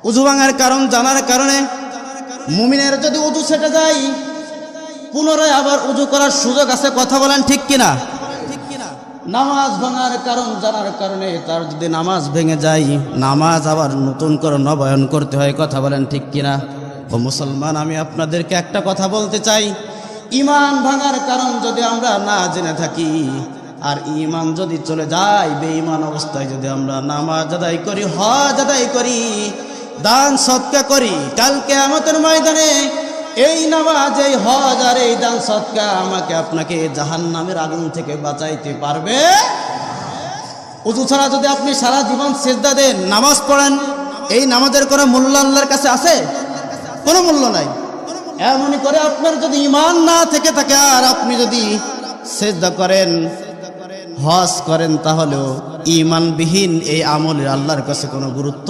উযু ভাঙার কারণ জানার কারণে মুমিনের যদি উযু ছেটে যায় পুনরায় আবার উযু করার সুযোগ আছে। কথা বলেন ঠিক কিনা? নামাজ ভাঙার কারণ জানার কারণে তার যদি নামাজ ভেঙে যায় নামাজ আবার নতুন করে নবায়ন করতে হয়। কথা বলেন ঠিক কিনা? ও মুসলমান, আমি আপনাদেরকে একটা কথা বলতে চাই, ঈমান ভাঙার কারণ যদি আমরা না জেনে থাকি আর ঈমান যদি চলে যায়, বেঈমান অবস্থায় যদি আমরা নামাজ আদায় করি, হজ আদায় করি, দান সদকা করি, কাল কিয়ামতের ময়দানে এই নামাজ, এই হজ আর এই দান সদকা আমাকে আপনাকে জাহান্নামের আগুন থেকে বাঁচাইতে পারবে? উযু ছাড়া যদি আপনি সারা জীবন সিজদা দেন, নামাজ পড়েন, এই নামাজের কোনো মূল্য আল্লাহর কাছে আছে? কোনো মূল্য নাই। এমনই করে আপনার যদি ঈমান না থেকে থাকে আর আপনি যদি সিজদা করেন, হজ করেন, তাহলেও ঈমানবিহীন এই আমলের আল্লাহর কাছে কোনো গুরুত্ব